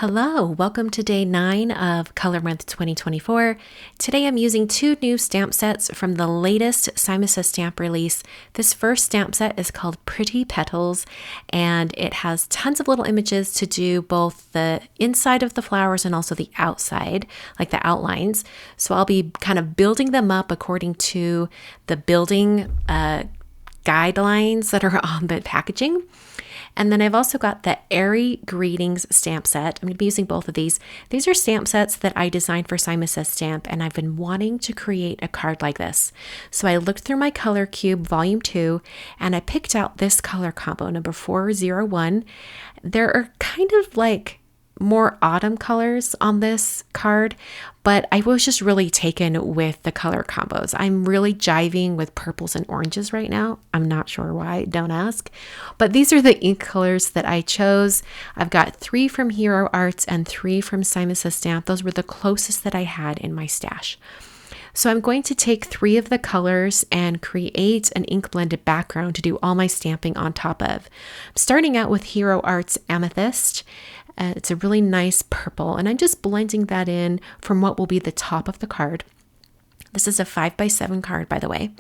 Hello, welcome to day 9 of Color Month 2024. Today I'm using 2 new stamp sets from the latest SSS stamp release. This first stamp set is called Pretty Petals, and it has tons of little images to do both the inside of the flowers and also the outside, like the outlines. So I'll be kind of building them up according to the building guidelines that are on the packaging. And then I've also got the Airy Greetings stamp set. I'm going to be using both of these. These are stamp sets that I designed for SSS Stamp, and I've been wanting to create a card like this. So I looked through my color cube, volume 2, and I picked out this color combo, number 401. There are kind of like more autumn colors on this card, but I was just really taken with the color combos. I'm really jiving with purples and oranges right now. I'm not sure why, don't ask. But these are the ink colors that I chose. I've got 3 from Hero Arts and 3 from SSS Stamp. Those were the closest that I had in my stash. So I'm going to take 3 of the colors and create an ink blended background to do all my stamping on top of. I'm starting out with Hero Arts Amethyst. It's a really nice purple, and I'm just blending that in from what will be the top of the card. This is a 5x7 card, by the way.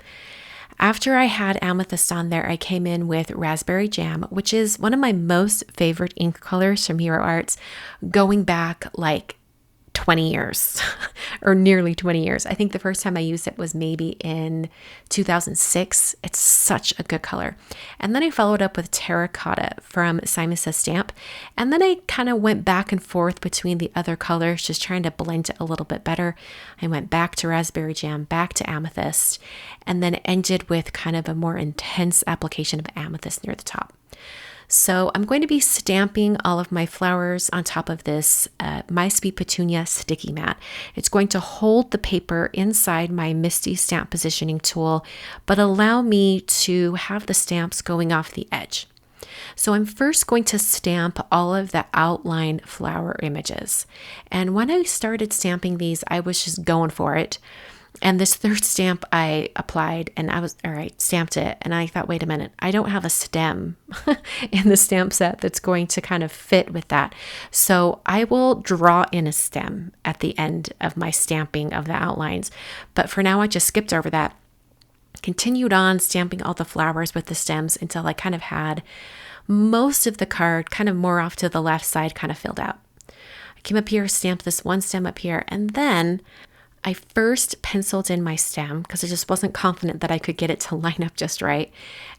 After I had Amethyst on there, I came in with Raspberry Jam, which is one of my most favorite ink colors from Hero Arts, going back like 20 years or nearly 20 years. I think the first time I used it was maybe in 2006. It's such a good color. And then I followed up with Terracotta from SSS Stamp. And then I kind of went back and forth between the other colors, just trying to blend it a little bit better. I went back to Raspberry Jam, back to Amethyst, and then ended with kind of a more intense application of Amethyst near the top. So I'm going to be stamping all of my flowers on top of this My Sweet Petunia sticky mat. It's going to hold the paper inside my Misty stamp positioning tool, but allow me to have the stamps going off the edge. So I'm first going to stamp all of the outline flower images. And when I started stamping these, I was just going for it. And this third stamp I applied and stamped it. And I thought, wait a minute, I don't have a stem in the stamp set that's going to kind of fit with that. So I will draw in a stem at the end of my stamping of the outlines. But for now, I just skipped over that. Continued on stamping all the flowers with the stems until I kind of had most of the card kind of more off to the left side kind of filled out. I came up here, stamped this one stem up here, and then I first penciled in my stem because I just wasn't confident that I could get it to line up just right.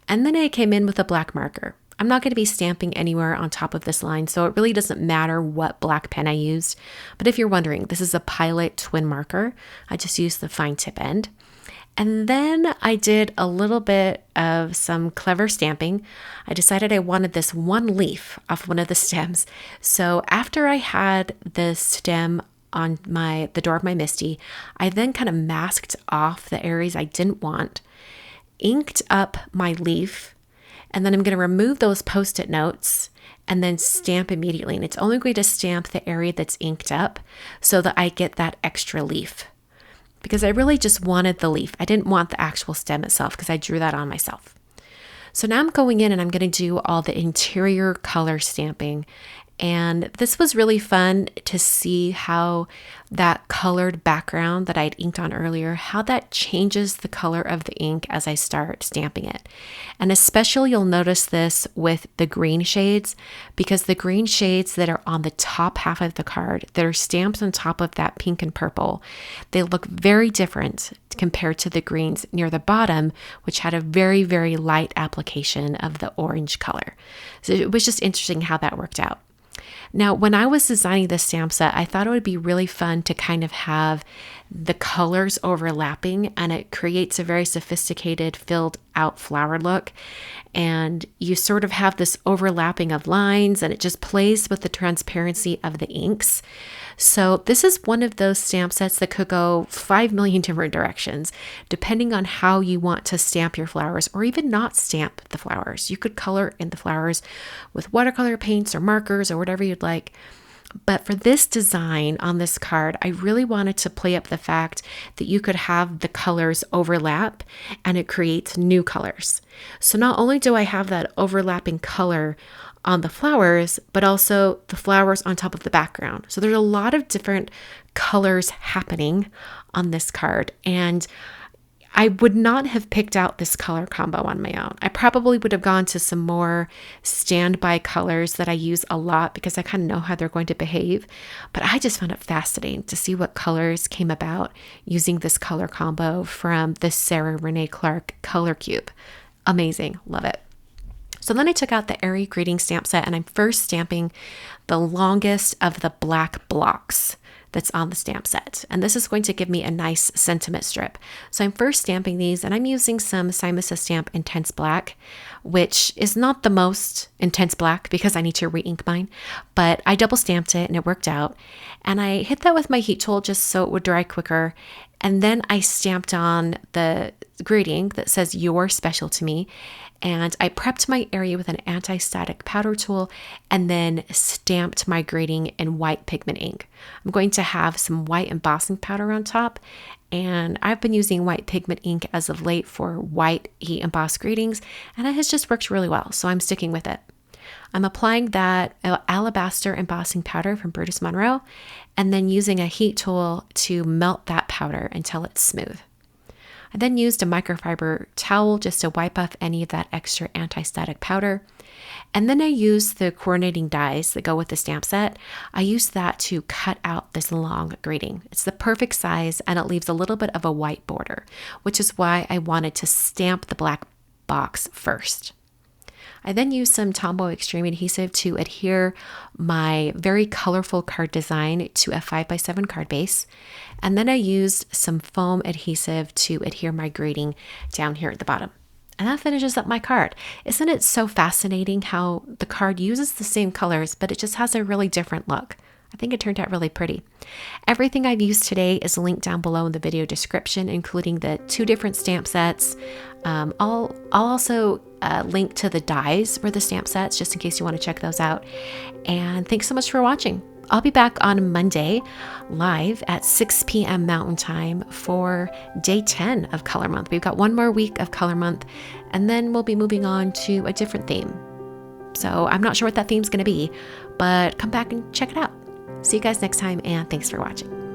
And then I came in with a black marker. I'm not going to be stamping anywhere on top of this line, so it really doesn't matter what black pen I used. But if you're wondering, this is a Pilot twin marker. I just used the fine tip end. And then I did a little bit of some clever stamping. I decided I wanted this one leaf off one of the stems. So after I had the stem on the door of my Misty, I then kind of masked off the areas I didn't want, inked up my leaf, and then I'm going to remove those post-it notes and then stamp immediately. And it's only going to stamp the area that's inked up so that I get that extra leaf, because I really just wanted the leaf. I didn't want the actual stem itself because I drew that on myself. So now I'm going in and I'm going to do all the interior color stamping. And this was really fun to see how that colored background that I'd inked on earlier, how that changes the color of the ink as I start stamping it. And especially you'll notice this with the green shades, because the green shades that are on the top half of the card that are stamped on top of that pink and purple, they look very different compared to the greens near the bottom, which had a very, very light application of the orange color. So it was just interesting how that worked out. Now, when I was designing this stamp set, I thought it would be really fun to kind of have the colors overlapping, and it creates a very sophisticated filled out flower look. And you sort of have this overlapping of lines, and it just plays with the transparency of the inks. So this is one of those stamp sets that could go 5 million different directions, depending on how you want to stamp your flowers, or even not stamp the flowers. You could color in the flowers with watercolor paints or markers or whatever you'd like. But for this design on this card, I really wanted to play up the fact that you could have the colors overlap and it creates new colors. So not only do I have that overlapping color on the flowers, but also the flowers on top of the background. So there's a lot of different colors happening on this card. And I would not have picked out this color combo on my own. I probably would have gone to some more standby colors that I use a lot because I kind of know how they're going to behave. But I just found it fascinating to see what colors came about using this color combo from the Sarah Renee Clark Color Cube. Amazing. Love it. So then I took out the Airy Greetings stamp set and I'm first stamping the longest of the black blocks that's on the stamp set. And this is going to give me a nice sentiment strip. So I'm first stamping these and I'm using some SSS Stamp Intense Black, which is not the most intense black because I need to re-ink mine, but I double stamped it and it worked out. And I hit that with my heat tool just so it would dry quicker. And then I stamped on the greeting that says "You're special to me." And I prepped my area with an anti-static powder tool and then stamped my greeting in white pigment ink. I'm going to have some white embossing powder on top, and I've been using white pigment ink as of late for white heat embossed greetings, and it has just worked really well, so I'm sticking with it. I'm applying that alabaster embossing powder from Brutus Monroe and then using a heat tool to melt that powder until it's smooth. I then used a microfiber towel just to wipe off any of that extra anti-static powder. And then I used the coordinating dies that go with the stamp set. I used that to cut out this long greeting. It's the perfect size and it leaves a little bit of a white border, which is why I wanted to stamp the black box first. I then used some Tombow Extreme adhesive to adhere my very colorful card design to a 5x7 card base. And then I used some foam adhesive to adhere my greeting down here at the bottom. And that finishes up my card. Isn't it so fascinating how the card uses the same colors, but it just has a really different look? I think it turned out really pretty. Everything I've used today is linked down below in the video description, including the 2 different stamp sets. I'll also link to the dies for the stamp sets, just in case you want to check those out. And thanks so much for watching. I'll be back on Monday live at 6 p.m. Mountain Time for day 10 of Color Month. We've got one more week of Color Month, and then we'll be moving on to a different theme. So I'm not sure what that theme's going to be, but come back and check it out. See you guys next time, and thanks for watching.